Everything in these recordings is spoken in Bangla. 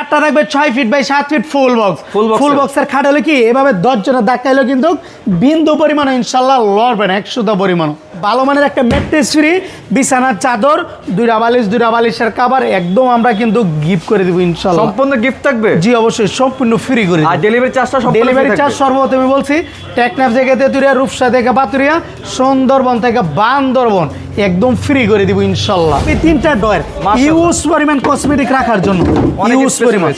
খাটটা থাকবে 6 feet by 7 feet full box. Full বক্সের খাট হলে কি এভাবে 10 জনের ধাক্কাইলেও কিন্তু বিন্দু পরিমাণ ইনশাআল্লাহ লড়বে না, 100 পরিমাণ। ভালো মানের একটা ম্যাট্রেস ফ্রি, বিছানার চাদর, দুইটা বালিশের কভার একদম আমরা কিন্তু গিফট করে দিব ইনশাআল্লাহ। সম্পূর্ণ গিফট থাকবে? জি অবশ্যই, সম্পূর্ণ ফ্রি করে। আর ডেলিভারি চার্জটা সম্পূর্ণ? ডেলিভারি চার্জ সর্বপ্রথম আমি বলছি টেকনাফ থেকে তেতুরিয়া, রূপসা থেকে পাতুরিয়া, সুন্দরবন থেকে বান্দরবন একদম ফ্রি করে দিব ইনশাআল্লাহ। এই তিনটা ডয়ার ইউজ পরিমাণ কসমেটিক রাখার জন্য, ইউজ পরিমাণ।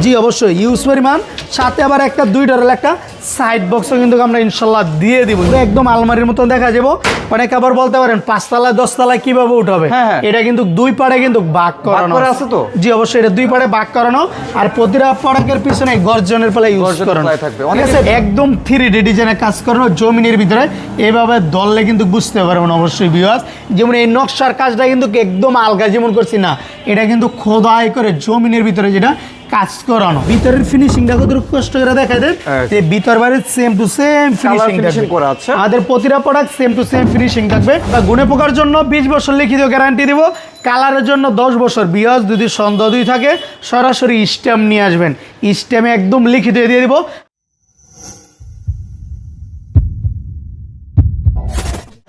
জি অবশ্যই ইউজ পরিমাণ, সাথে আবার একটা 2 ডয়ারের একটা সাইড বক্সও কিন্তু আমরা ইনশাআল্লাহ দিয়ে দিব। একদম আলমারির মতন দেখা যাবো। অনেকে আবার বলতে পারেন 5 তলায় 10 তলায় কিভাবে উঠাবে, এটা কিন্তু 2 পাড়ে কিন্তু ভাগ করানো আছে তো। জি অবশ্যই, এটা 2 পাড়ে ভাগ করানো। আর প্রতিটা প্রোডাক্টের পিছনে গর্জনের পালা ইউজ করানো থাকবে। একদম 3D ডিজাইনের কাজ করানো জমিনের ভিতরে, এইভাবে ধরলে কিন্তু বুঝতে পারবেন অবশ্যই ভিউয়ার্স। যেমন এই নকশার কাজটা কিন্তু একদম আলগা যেমন করছি না, এটা কিন্তু খোদাই করে জমিনের ভিতরে যেটা কাজ করানো। ভিতরের ফিনিশিংটা কত কষ্ট করে দেখা দেন, যে ভিতর বাইরে সেম টু সেম ফিনিশিং করা আছে। আমাদের প্রতিটা product same to same finishing থাকবে। গুণে পোকার জন্য 20 বছর লিখিত গ্যারান্টি দিব, কালারের জন্য 10 বছর। বিয়াস যদি সন্দেহ থাকে সরাসরি স্ট্যাম্প নিয়ে আসবেন, স্ট্যাম্পে একদম লিখিত দিয়ে দিব।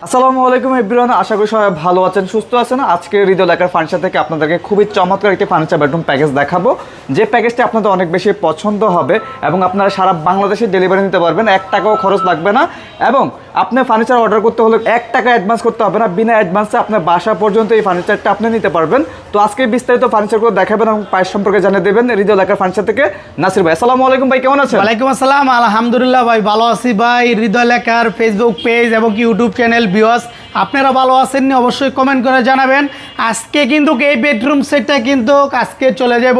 আসসালামু আলাইকুম এভরিওয়ান, আশা করি সবাই ভালো আছেন, সুস্থ আছেন। আজকে হৃদয় লেকার ফার্নিচার থেকে আপনাদেরকে খুবই চমৎকার একটি ফার্নিচার বেডরুম প্যাকেজ দেখাবো, যে প্যাকেজটি আপনাদের অনেক বেশি পছন্দ হবে এবং আপনারা সারা বাংলাদেশে ডেলিভারি নিতে পারবেন, 1 টাকাও খরচ লাগবে না। এবং আপনি ফার্নিচার অর্ডার করতে হলে 1 টাকা অ্যাডভান্স করতে হবে না, বিনা অ্যাডভান্সে আপনার বাসা পর্যন্ত এই ফার্নিচারটা আপনি নিতে পারবেন। তো আজকে বিস্তারিত ফার্নিচারগুলো দেখাবেন এবং প্রাইস সম্পর্কে জানিয়ে দেবেন হৃদয় লেকার ফার্নিচার থেকে নাসির ভাই। আসসালামু আলাইকুম ভাই, কেমন আছেন? ওয়ালাইকুম আসসালাম, আলহামদুলিল্লাহ ভাই ভালো আছি ভাই। হৃদয় লেকার ফেসবুক পেজ এবং ইউটিউব চ্যানেল ভিউয়ার্স, আপনারা ভালো আছেন নি অবশ্যই কমেন্ট করে জানাবেন। আজকে কিন্তু এই বেডরুম সেটটা কিন্তু আজকে চলে যাব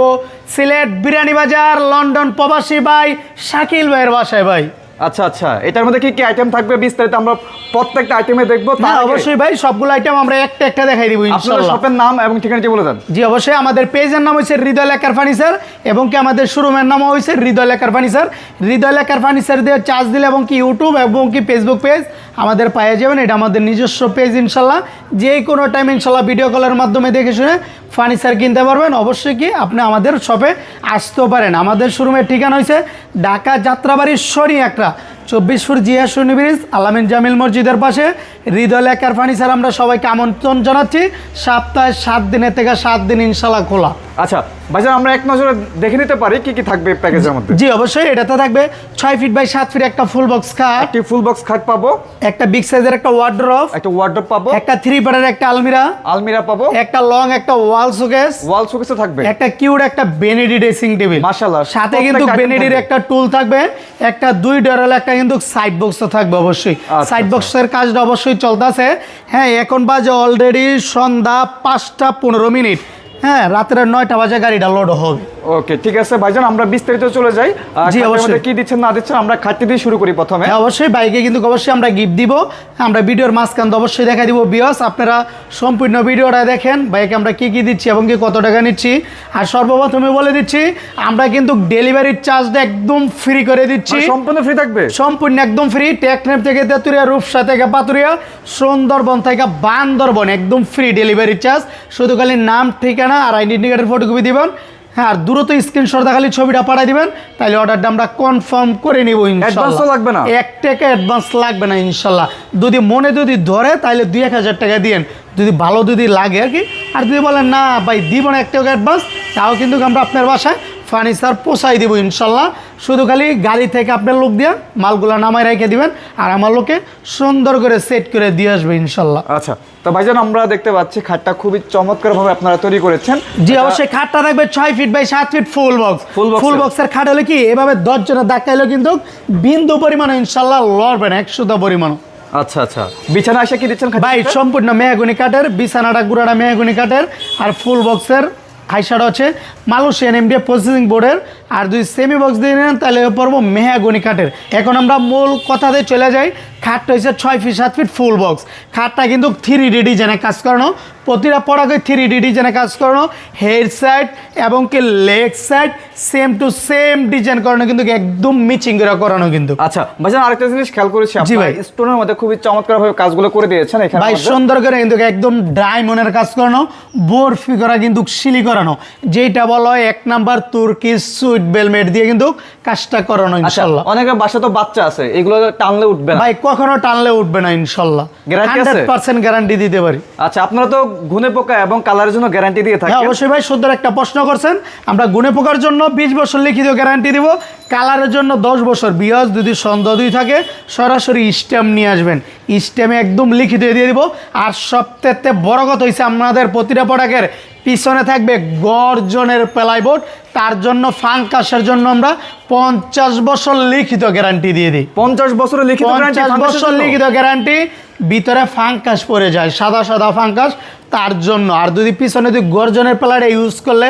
সিলেট বিরিয়ানি বাজার, লন্ডন প্রবাসী ভাই শাকিল ভাইয়ের বাসায় ভাই। আচ্ছা আচ্ছা, এটার মধ্যে কি কি আইটেম থাকবে বিস্তারিত আমরা প্রত্যেকটা আইটেমে দেখবো। অবশ্যই ভাই, সবগুলো আইটেম আমরা একটা একটা দেখাই দিব ইনশাআল্লাহ। শপের নাম এবং ঠিকানাটি বলে দেন। জি অবশ্যই, আমাদের পেজের নাম হচ্ছে হৃদয় লেকার ফার্নিচার এবং কি আমাদের শোরুমের নাম হচ্ছে হৃদয় লেকার ফার্নিচার। হৃদয় লেকার ফার্নিচার দিয়ে চার্জ দিলে এবং কি ইউটিউব এবং কি ফেসবুক পেজ আমাদের পেয়ে যাবেন। এটা আমাদের নিজস্ব পেজ ইনশাআল্লাহ, যে কোনো টাইম ইনশাআল্লাহ ভিডিও কলের মাধ্যমে দেখে শুনে ফার্নিচার কিনতে পারবেন। অবশ্যই কি আপনি আমাদের শপে আসতেও পারেন। আমাদের শোরুমের ঠিকানা হয়েছে ঢাকা যাত্রাবাড়ির শনি একরা 24 ফুট জিয়া শনি ব্রিজ, আলামিন জামিল মসজিদের পাশে হৃদয় লেকার ফার্নিচার। আমরা সবাইকে আমন্ত্রণ জানাচ্ছি, সপ্তাহে 7 দিনের থেকে 7 দিন ইনশাআল্লাহ খোলা। আচ্ছা ভাইজান, আমরা এক নজরে দেখে নিতে পারি কি কি থাকবে প্যাকেজের মধ্যে? জি অবশ্যই, এটাতে থাকবে 6 ফিট বাই 7 ফিট একটা ফুল বক্স খাট, একটি ফুল বক্স খাট পাবো, একটা বিগ সাইজের একটা ওয়ার্ড্রপ পাবো, একটা 3 পার্টের একটা আলমিরা পাবো, একটা লং একটা ওয়াল শোকেসে থাকবে, একটা কিউট একটা বেনেডি ড্রেসিং টেবিল মাশাআল্লাহ, সাথে কিন্তু বেনেডির একটা টুল থাকবে, একটা 2 ডয়ারের একটা কিন্তু সাইড বক্সও থাকবে অবশ্যই। সাইড বক্সের কাজটা অবশ্যই চলতেছে। হ্যাঁ, এখন বাজে অলরেডি সন্ধ্যা 5টা 15 মিনিট। হ্যাঁ, রাতের 9টা বাজে গাড়িটা লোড হবে। ওকে ঠিক আছে ভাইজান, আমরা বিস্তারিত চলে যাই। জি অবশ্যই, কি দিচ্ছেন না দিচ্ছেন আমরা খাটটি দিয়ে শুরু করি প্রথমে। হ্যাঁ অবশ্যই, বাইকে কিন্তু অবশ্যই আমরা গিফট দিব। আমরা ভিডিওর মাঝখান অবশ্যই দেখা দিব ভিউয়ার্স, আপনারা সম্পূর্ণ ভিডিওটা দেখেন বাইকে আমরা কি কি দিচ্ছি এবং কি কত টাকা নিচ্ছি। আর সর্বপ্রথমে বলে দিচ্ছি আমরা কিন্তু ডেলিভারির চার্জটা একদম ফ্রি করে দিচ্ছি। সম্পূর্ণ ফ্রি থাকবে? সম্পূর্ণ একদম ফ্রি। টেকনাফ থেকে তেতুরিয়া, রূপসা থেকে পাতুরিয়া, সুন্দরবন থেকে বান্দরবন একদম ফ্রি ডেলিভারি চার্জ। শুধু খালি নাম, ঠিকানা আর আইডেন্টি কার্ডের ফটোকপি দিবেন। হ্যাঁ, আর দ্রুত স্ক্রিনশট দেখালি ছবিটা পাঠিয়ে দিবেন, তাহলে অর্ডারটা আমরা কনফার্ম করে নিব ইনশাআল্লাহ। লাগবে না, 1 টাকা অ্যাডভান্স লাগবে না ইনশাআল্লাহ। যদি মনে ধরে তাহলে 2-1000 টাকা দিয়েন, যদি ভালো লাগে আর কি। আর যদি বলেন না ভাই দিব না 1 টাকা অ্যাডভান্স, তাও কিন্তু আমরা আপনার বাসায় ফার্নিচার পৌঁছাই দিব ইনশাআল্লাহ। শুধু খালি গাড়ি থেকে আপনার লোক দিয়ে মালগুলো নামায় রেখে দিবেন, আর আমার লোকে সুন্দর করে সেট করে দিয়ে আসবে ইনশাআল্লাহ। আচ্ছা, তো ভাইজান আমরা দেখতে পাচ্ছি খাটটা খুবই চমৎকার ভাবে আপনারা তৈরি করেছেন। জি অবশ্যই, খাটটা থাকবে 6 feet by 7 feet full box. Full বক্সের খাট হলে কি এভাবে 10 জনের ধাক্কাইলেও কিন্তু বিন্দু পরিমাণ ইনশাআল্লাহ লড়বে না, 100 পরিমাণ। আচ্ছা আচ্ছা, বিছানা এসে কি দিচ্ছেন ভাই? সম্পূর্ণ মেহগনি কাঠের, বিছানাটা গুড়াটা মেহগনি কাঠের, আর ফুল বক্সের হাইসাটা হচ্ছে মালয়েশিয়ান এমডিএফ প্রসেসিং বোর্ডের। আর যদি সেমি বক্স দিয়ে নেন তাহলে পড়বো মেহগনি কাঠের। এখন আমরা মূল কথাতে চলে যাই, খাটটা হচ্ছে 6 ফিট 7 ফিট ফুল বক্স। খাটটা কিন্তু 3D ডিজাইনে কাজ করানো, প্রতিটা পড়াকে 3D ডিজাইনে কাজ করানো, হেড সাইড এবং কি leg side same to same design করানো, কিন্তু একদম মিচিং করে করানো কিন্তু। আচ্ছা ভাইজান, আরেকটা জিনিস খেয়াল করেছি, জি ভাই। স্টোনের মধ্যে খুবই চমৎকারভাবে কাজগুলো করে দিয়েছেন এখানে ভাই সুন্দর করে কিন্তু একদম ডায়মন্ডের কাজ করানো, বরফি করা কিন্তু শিলি করানো, যেটা বলা হয় 1 নাম্বার তুর্কি সুইট বেলমেট দিয়ে কিন্তু কাজটা করানো ইনশাআল্লাহ। অনেকের বাসা তো বাচ্চা আছে, এগুলো টানলে উঠবে না ভাই, কখনো টানলে উঠবে না ইনশাআল্লাহ, গ্যারান্টি আছে? 100% গ্যারান্টি দিতে পারি। আচ্ছা, আপনারা তো গুনে পোকা এবং কালারের জন্য গ্যারান্টি দিয়ে থাকেন। হ্যাঁ অবশ্যই ভাই, সুন্দর একটা প্রশ্ন করছেন। আমরা গুনে পোকার জন্য 20 বছর লিখিত গ্যারান্টি দিব, কালারের জন্য 10 বছর। বিয়াস যদি সন্দেহ থাকে সরাসরি স্ট্যাম্প নিয়ে আসবেন, স্ট্যাম্পে একদম লিখিত দিয়ে দিব। আর সবথেকে বড় কথা হচ্ছে আমাদের প্রতিটা প্রোডাক্টের পিছনে থাকবে গর্জনের প্লাইবোর্ড, তার জন্য ফাঙ্কাসের জন্য আমরা 50 বছর লিখিত গ্যারান্টি দিয়ে দিই। 50 বছরের লিখিত গ্যারান্টি, 50 বছর লিখিত গ্যারান্টি, ভিতরে ফাঙ্কাস পড়ে যায়, সাদা সাদা ফাঙ্কাস, তার জন্য। আর যদি পিছনে যদি গর্জনের প্লাইটা ইউজ করলে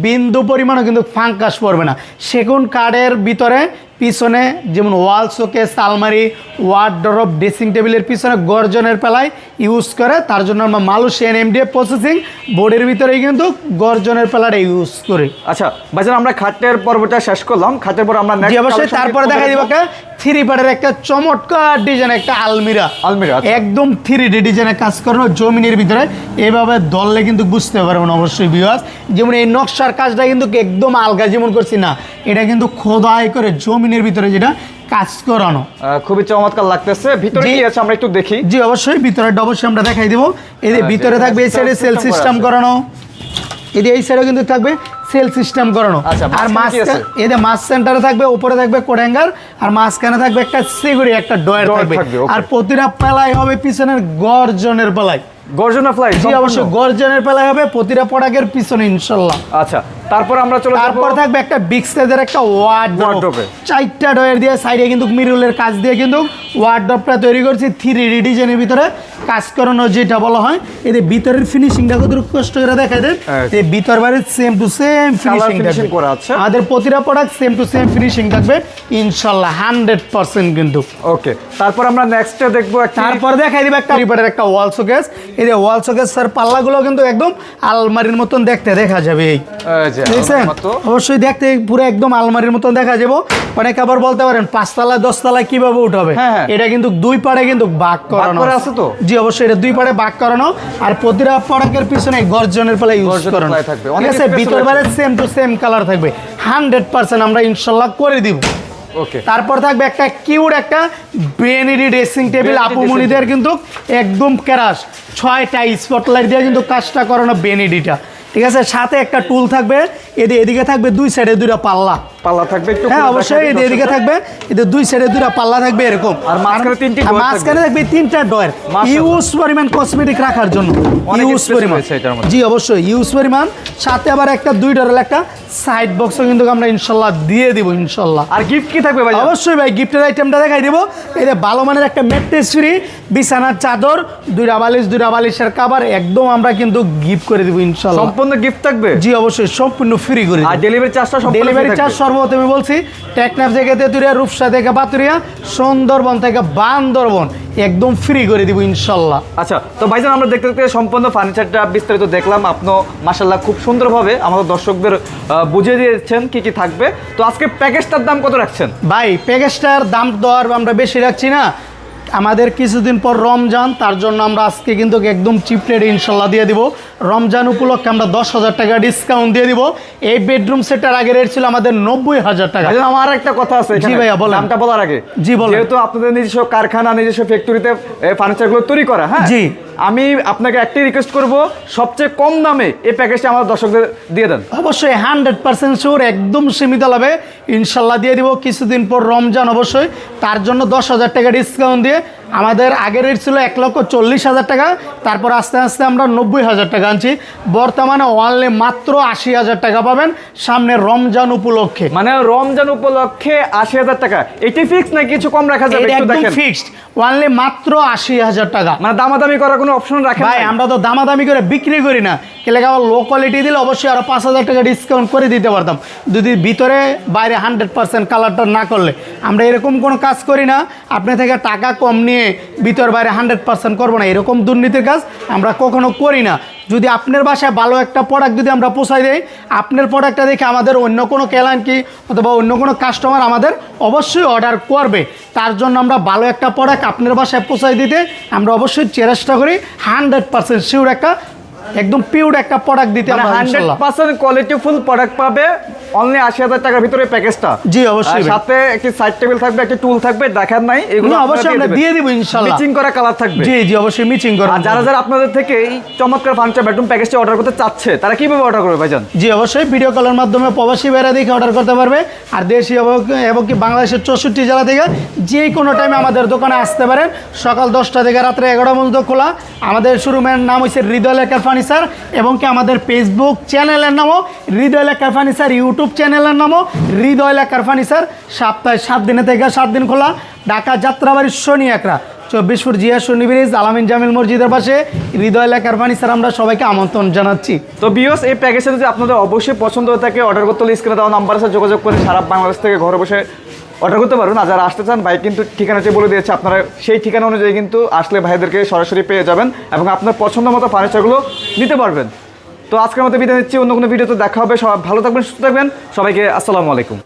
বিন্দু পরিমাণও কিন্তু ফাঙ্কাস পড়বে না। সেগুন কাঠের ভিতরে পিছনে যেমন ওয়াল শোকেস, আলমারি, ওয়ার্ডরোব, ড্রেসিং টেবিলের পিছনে গর্জনের প্লাই ইউজ করে, তার জন্য আমরা মালয়েশিয়ান এমডিএফ প্রসেসিং বোর্ডের ভিতরেই কিন্তু গর্জনের প্লাইটা ইউজ করি। আচ্ছা ভাইজান, আমরা খাটের পর্বটা শেষ করলাম, খাটের পর আমরা জি অবশ্যই তারপরে দেখাই দিব 3 পার্টের একটা চমৎকার ডিজাইন, একটা আলমিরা একদম 3D ডিজাইনে কাজ করানো, জমিনের ভিতরে এভাবে ধরলে কিন্তু বুঝতে পারবেন অবশ্যই ভিউয়ার্স। যেমন এই নকশার কাজটা কিন্তু একদম আলগা যেমন করছি না, এটা কিন্তু খোদাই করে জমিনের ভিতরে যেটা কাজ করানো, খুবই চমৎকার লাগতেছে। ভিতরে কি আছে আমরা একটু দেখি। জি অবশ্যই, ভিতরে অবশ্যই আমরা দেখাই দিব। এই যে ভিতরে থাকবে এই সাইডে সেল সিস্টেম করানো, এই সাইডে কিন্তু থাকবে সেল সিস্টেম করানো। আর এদের মাছ সেন্টারে থাকবে, উপরে থাকবে কোড হ্যাঙ্গার, আর মাঝখানে থাকবে একটা সিকিউরিটি, একটা ডয়ার থাকবে। আর প্রতিটা প্লাই হবে পিছনের গর্জনের প্লাই, গর্জনের প্লাই। জি অবশ্যই গর্জনের প্লাই হবে প্রতিটা প্রোডাক্টের পিছনে ইনশাআল্লাহ। আচ্ছা, তারপর আমরা চলে যাব, তারপর থাকবে একটা বিগ সাইজের একটা ওয়ার্ডরোব, 4টা ডয়ার দিয়ে সাইডে কিন্তু মিররের কাজ দিয়ে কিন্তু ওয়ার্ডরোবটা তৈরি করছি 3D ডিজাইনের ভিতরে কাজ করানো, যেটা বলা হয়। এদের ভিতরের ফিনিশিংটা কত কষ্ট করে দেখাই দেন, এই ভিতর বাইরে সেম টু সেম ফিনিশিং করা আছে। আমাদের প্রতিটা product same to same finishing থাকবে ইনশাআল্লাহ 100% কিন্তু। ওকে, তারপর আমরা নেক্সটে দেখবো, তারপর দেখাই দিব একটা রিপারের একটা ওয়াল শোকেস। এই যে ওয়াল শোকেস স্যার পাল্লাগুলো কিন্তু একদম আলমারির মতন দেখতে দেখা যাবে, এই দেখছেন অবশ্যই দেখতে পুরো একদম আলমারির মতন দেখা যাবো। অনেক আবার বলতে পারেন 5 তলা 10 তলায় কিভাবে উঠাবে, এটা কিন্তু 2 পাড়ে কিন্তু ভাগ করানো আছে তো। জি অবশ্যই, এটা 2 পাড়ে ভাগ করানো, আর প্রতিটা প্রোডাক্টের পিছনে গর্জনের প্লাই ইউজ করানো থাকবে। ঠিক আছে, ভিতর বাইরে সেম টু সেম কালার থাকবে, 100% আমরা ইনশাআল্লাহ করে দিব। ওকে, তারপর থাকবে একটা কিউট একটা বেনিডি ড্রেসিং টেবিল, আপুমনিদের কিন্তু একদম ক্রাশ 6টা স্পটলাইট দিয়ে কিন্তু কাজটা করানো বেনিডিটা। ঠিক আছে, সাথে একটা টুল থাকবে, এদিকে থাকবে 2 সাইডে 2টা পাল্লা থাকবে একটু। হ্যাঁ অবশ্যই, এদিকে থাকবে, এদের 2 সাইডে 2টা পাল্লা থাকবে এরকম, আর মাঝখানে থাকবে 3টা ডয়ার, ইউজ পরিমাণ কসমেটিক রাখার জন্য, ইউজ পরিমাণ। জি অবশ্যই ইউজ পরিমাণ, সাথে আবার একটা 2 ডয়ারের একটা সাইড বক্সও কিন্তু আমরা ইনশাআল্লাহ দিয়ে দিব ইনশাআল্লাহ। আর গিফট কি থাকবে ভাই? অবশ্যই ভাই, গিফটের আইটেমটা দেখাই দেব। এই যে ভালো মানের একটা ম্যাট্রেস ফ্রি, বিছানার চাদর, 2টা বালিশের কভার একদম আমরা কিন্তু গিফট করে দিব ইনশাআল্লাহ। সম্পূর্ণ গিফট থাকবে? জি অবশ্যই, সম্পূর্ণ ফ্রি করে। আর ডেলিভারি চার্জটা সম্পূর্ণ? ডেলিভারি চার্জ সর্বপ্রথমে বলছি, টেকনাফ থেকে তেতুরিয়া, রূপসা থেকে পাতুরিয়া, সুন্দরবন থেকে বান্দরবন একদম ফ্রি করে দিব ইনশাআল্লাহ। আচ্ছা, তো ভাইজান আমরা দেখতে দেখতে সম্পূর্ণ ফার্নিচারটা বিস্তারিত দেখলাম। আপনি মাশাআল্লাহ খুব সুন্দরভাবে আমাদের দর্শকদের বুঝিয়ে দিয়েছেন কি কি থাকবে। তো আজকে প্যাকেজটার দাম কত রাখছেন? ভাই প্যাকেজটার দাম তো আর আমরা বেশি রাখছি না, আমাদের কিছুদিন পর রমজান, তার জন্য আমরা আজকে কিন্তু একদম চিপ রেটে ইনশাল্লাহ দিয়ে দিব। রমজান উপলক্ষে আমরা 10,000 টাকা ডিসকাউন্ট দিয়ে দিব। এই বেডরুম সেটটার আগে রেট ছিল আমাদের 90,000 টাকা। আমার একটা কথা আছে, জি ভাইয়া বলেন। দামটা বলার আগে, জি বলেন। যেহেতু আপনাদের নিজস্ব কারখানা, নিজস্ব ফ্যাক্টরিতে ফার্নিচারগুলো তৈরি করা, হ্যাঁ জি, আমি আপনাকে একটাই রিকোয়েস্ট করব, সবচেয়ে কম দামে এই প্যাকেজটা আমাদের দর্শকদের দিয়ে দেন। অবশ্যই 100% শিওর, একদম সীমিত লাভে ইনশাল্লাহ দিয়ে দিব। কিছুদিন পর রমজান অবশ্যই, তার জন্য 10,000 টাকা ডিসকাউন্ট দিয়ে। আমাদের আগের রেট ছিল 1,40,000 টাকা, তারপর আস্তে আস্তে আমরা 90,000 টাকা আনছি। বর্তমানে অনলি মাত্র 80,000 টাকা পাবেন সামনে রমজান উপলক্ষে। মানে রমজান উপলক্ষে 80,000 টাকা, এটি ফিক্স না কিছু কম রাখা যাবে? একদম ফিক্সড, অনলি মাত্র 80,000 টাকা। মানে দামাদামি করার কোনো অপশন রাখেন ভাই? আমরা তো দামাদামি করে বিক্রি করি না, কেলে আবার লো কোয়ালিটি দিলে অবশ্যই আরো 5,000 টাকা ডিসকাউন্ট করে দিতে পারতাম, যদি ভিতরে বাইরে 100% কালারটা না করলে। আমরা এরকম কোনো কাজ করি না, আপনি থেকে টাকা কম নিয়ে নিয়ে ভিতর বাইরে 100% করবো না, এরকম দুর্নীতির কাজ আমরা কখনো করি না। যদি আপনার বাসায় ভালো একটা প্রোডাক্ট যদি আমরা পোষাই দেই, আপনার প্রোডাক্টটা দেখে আমাদের অন্য কোনো ক্লায়েন্ট অথবা অন্য কোনো কাস্টমার আমাদের অবশ্যই অর্ডার করবে। তার জন্য আমরা ভালো একটা প্রোডাক্ট আপনার বাসায় পোষাই দিতে আমরা অবশ্যই চেষ্টা করি 100% শিওর একটা একদম পিওর একটা প্রোডাক্ট দিতে আমরা ইনশাআল্লাহ 100% কোয়ালিটিফুল প্রোডাক্ট পাবে অনলি ৮০,০০০ টাকার ভিতরে প্যাকেজটা। জি অবশ্যই, সাথে একটি সাইড টেবিল থাকবে, একটা টুল থাকবে, দেখার নাই এগুলো অবশ্যই আমরা দিয়ে দিব ইনশাআল্লাহ। মিচিং করা কালার থাকবে। জি জি অবশ্যই মিচিং করা। আর যারা যারা আপনাদের থেকে এই চমৎকার ফার্নিচার বেডরুম প্যাকেজটি অর্ডার করতে চাচ্ছে তারা কিভাবে অর্ডার করবে ভাইজান? জি অবশ্যই ভিডিও কলের মাধ্যমে প্রবাসী ভাইরা দেখে অর্ডার করতে পারবে। আর দেশি এবং কি বাংলাদেশের 64 জেলা থেকে যে কোনো টাইমে আমাদের দোকানে আসতে পারেন। সকাল 10টা থেকে রাত্রে 11টা পর্যন্ত খোলা। আমাদের শোরুমের নাম হচ্ছে হৃদয় লেকার ফার্নিচার এবং কি আমাদের ফেসবুক চ্যানেলের নামও হৃদয় লেকার ফার্নিচার, ইউটিউব চ্যানেলের নামও হৃদয় লেকার ফার্নিচার। সপ্তাহে 7 দিনে থেকে 7 দিন খোলা। ঢাকা যাত্রাবাড়ি শনি একরা 24 ফুট জিয়া শনি ব্রিজ আলামিন জামিল মসজিদের পাশে হৃদয় লেকার ফার্নিচার আমরা সবাইকে আমন্ত্রণ জানাচ্ছি। তো বিয়স এই প্যাকেজটা যদি আপনাদের অবশ্যই পছন্দ হয়ে থাকে অর্ডার করতে হলে স্ক্রিনে দেওয়া নাম্বারের সাথে যোগাযোগ করে সারা বাংলাদেশ থেকে ঘরে বসে অর্ডার করতে পারবেন। আর যারা আসতে চান ভাই কিন্তু ঠিকানাটি বলে দিয়েছে, আপনারা সেই ঠিকানা অনুযায়ী কিন্তু আসলে ভাইদেরকে সরাসরি পেয়ে যাবেন এবং আপনার পছন্দ মতো ফার্নিচারগুলো নিতে পারবেন। তো আজকের মতো বিদায় নিচ্ছি, অন্য কোনো ভিডিওতে দেখা হবে। সবাই ভালো থাকবেন, সুস্থ থাকবেন, সবাইকে আসসালামু আলাইকুম।